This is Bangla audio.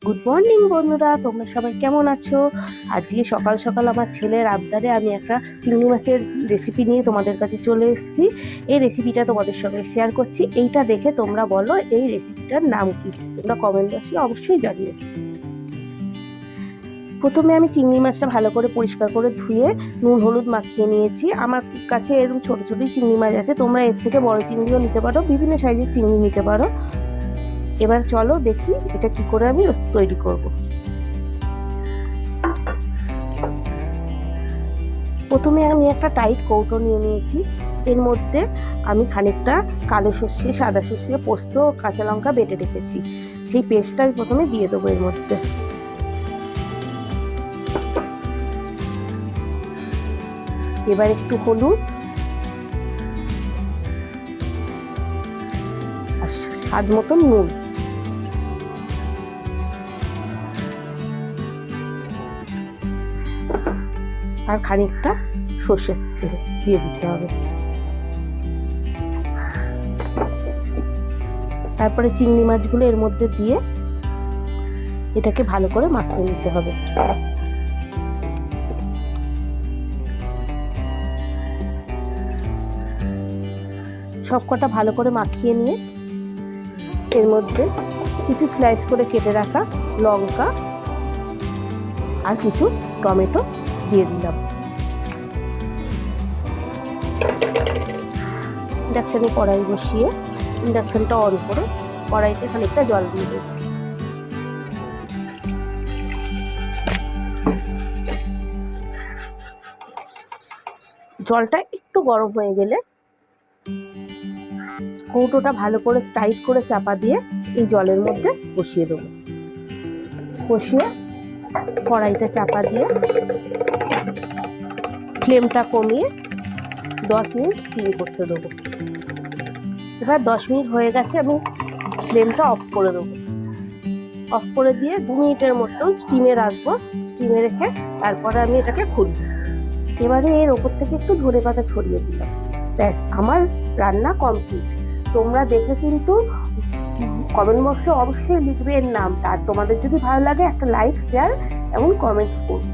গুড মর্নিং বন্ধুরা, তোমরা সবাই কেমন আছো? আজকে সকাল সকাল আমার ছেলের আবদারে আমি একটা চিংড়ি মাছের রেসিপি নিয়ে তোমাদের কাছে চলে এসেছি। এই রেসিপিটা তোমাদের সঙ্গে শেয়ার করছি। এইটা দেখে তোমরা বলো এই রেসিপিটার নাম কি, তোমরা কমেন্ট বক্সে অবশ্যই জানিও। প্রথমে আমি চিংড়ি মাছটা ভালো করে পরিষ্কার করে ধুয়ে নুন হলুদ মাখিয়ে নিয়েছি। আমার কাছে এরকম ছোটো ছোটোই চিংড়ি মাছ আছে, তোমরা এর থেকে বড় চিংড়িও নিতে পারো, বিভিন্ন সাইজের চিংড়ি নিতে পারো। এবার চলো দেখি এটা কি করে আমি তৈরি করব। প্রথমে আমি একটা টাইট কৌটো নিয়ে নিয়েছি। এর মধ্যে আমি খানিকটা কালো সর্ষে, সাদা সর্ষে, পোস্ত, কাঁচা লঙ্কা বেটে রেখেছি। সেই পেস্টটা আমি প্রথমে দিয়ে দেবো এর মধ্যে। এবার একটু হলুদ আর স্বাদ মতন নুন, আর খানিকটা সর্ষের তেল দিয়ে দিতে হবে। তারপরে চিংড়ি মাছগুলো এর মধ্যে দিয়ে এটাকে ভালো করে মাখিয়ে নিতে হবে। সবকটা ভালো করে মাখিয়ে নিয়ে এর মধ্যে কিছু স্লাইস করে কেটে রাখা লঙ্কা আর কিছু টমেটো দিয়ে দিলাম। ইন্ডাকশানে কড়াই বসিয়ে ইন্ডাকশানটা অন করে কড়াইতে খানিকটা জল দিয়ে দেব। জলটা একটু গরম হয়ে গেলে কৌটোটা ভালো করে টাইট করে চাপা দিয়ে এই জলের মধ্যে বসিয়ে দেবো। বসিয়ে কড়াইটা চাপা দিয়ে ফ্লেমটা কমিয়ে 10 মিনিট স্টিম করতে দেবো। এবার 10 মিনিট হয়ে গেছে, আমি ফ্লেমটা অফ করে দেবো। অফ করে দিয়ে 2 মিনিটের মতো স্টিমে রাখবো। স্টিমে রেখে তারপরে আমি এটাকে খুলব। এবারে এর ওপর থেকে একটু ধনেপাতা ছড়িয়ে দিলাম। ব্যাস, আমার রান্না কমপ্লিট। তোমরা দেখে কিন্তু কমেন্ট বক্সে অবশ্যই লিখবে এর নামটা। আর তোমাদের যদি ভালো লাগে একটা লাইক, শেয়ার এবং কমেন্টস করো।